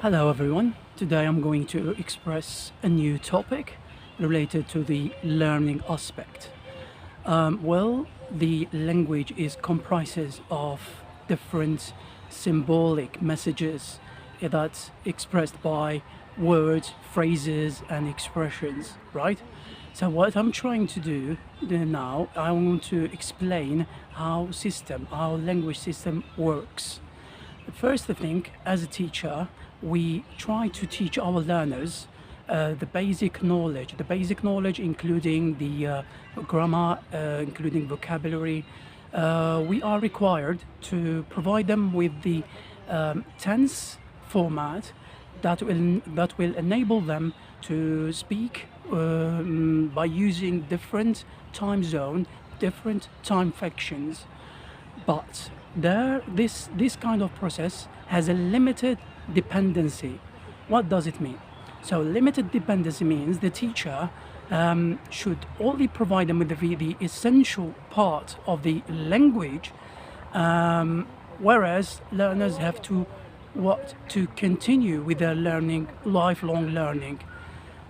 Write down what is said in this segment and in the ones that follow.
Hello everyone. Today I'm going to express a new topic related to the learning aspect. The language is comprises of different symbolic messages that's expressed by words, phrases, and expressions, right? So what I'm trying to do now, I want to explain how language system works. First thing, as a teacher, we try to teach our learners the basic knowledge including the grammar, including vocabulary. We are required to provide them with the tense format that will enable them to speak by using different time zone, different time factions. But this kind of process has a limited dependency. What does it mean? So limited dependency means the teacher should only provide them with the essential part of the language, whereas learners have to continue with their learning, lifelong learning.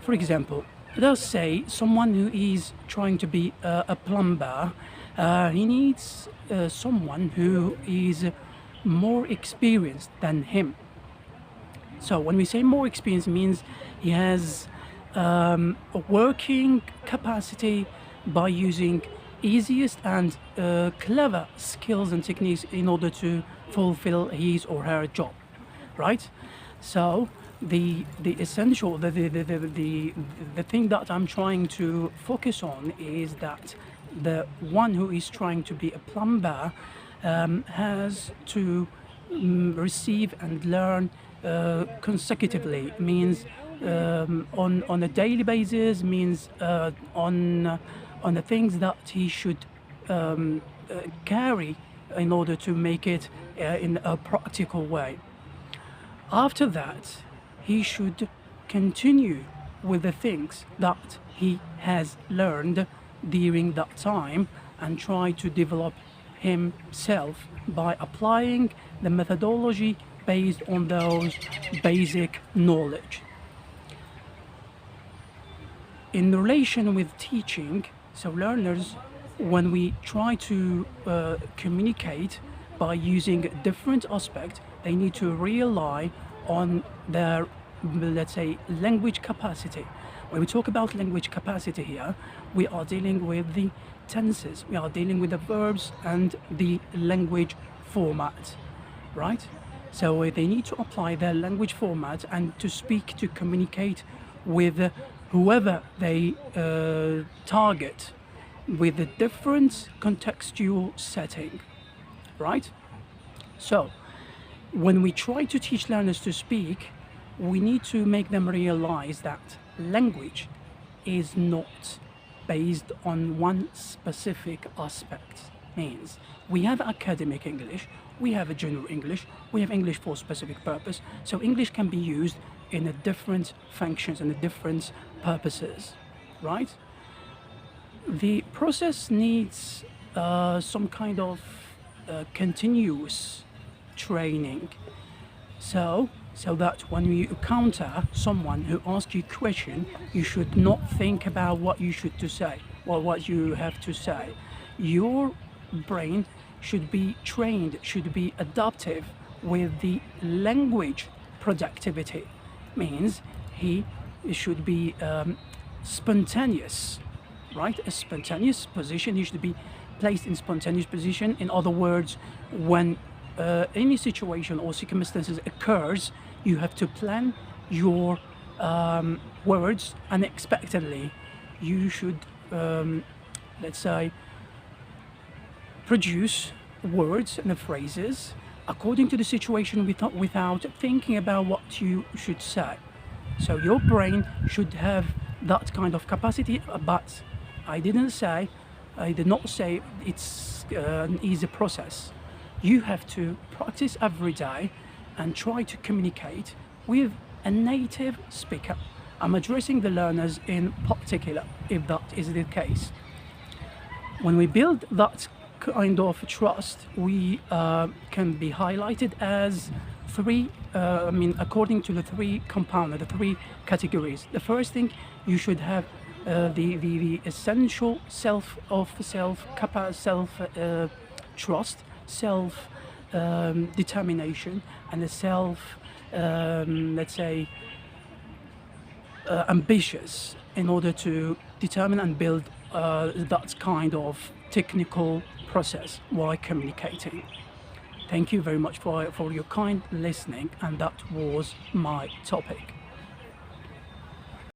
For example, let's say someone who is trying to be a plumber, he needs someone who is more experienced than him. So when we say more experience, it means he has a working capacity by using easiest and clever skills and techniques in order to fulfill his or her job, right? So the essential the thing that I'm trying to focus on is that the one who is trying to be a plumber has to receive and learn consecutively, means on a daily basis, means on the things that he should carry in order to make it in a practical way. After that, he should continue with the things that he has learned during that time and try to develop himself by applying the methodology based on those basic knowledge. In relation with teaching, so learners, when we try to communicate by using different aspects, they need to rely on their, let's say, language capacity. When we talk about language capacity here, we are dealing with the tenses, we are dealing with the verbs and the language format, right? So they need to apply their language format and to speak, to communicate with whoever they target with a different contextual setting, right? So when we try to teach learners to speak, we need to make them realize that language is not based on one specific aspect. Means we have academic English, we have a general English, we have English for specific purpose. So English can be used in a different functions and different purposes, right? The process needs some kind of continuous training. So that when you encounter someone who asks you a question, you should not think about what you should to say or what you have to say. Your brain should be trained, should be adaptive with the language productivity. Means he should be spontaneous, right? A spontaneous position, he should be placed in spontaneous position. In other words, when any situation or circumstances occurs, you have to plan your words unexpectedly. You should, let's say, produce words and phrases according to the situation without thinking about what you should say. So your brain should have that kind of capacity, but I did not say it's an easy process. You have to practice every day and try to communicate with a native speaker. I'm addressing the learners in particular, if that is the case. When we build that kind of trust, we can be highlighted as 3 I mean, according to the three components, the three categories. The first thing, you should have the essential self trust, self determination, and the self, let's say, ambitious in order to determine and build that kind of technical process while communicating. Thank you very much for your kind listening, and that was my topic.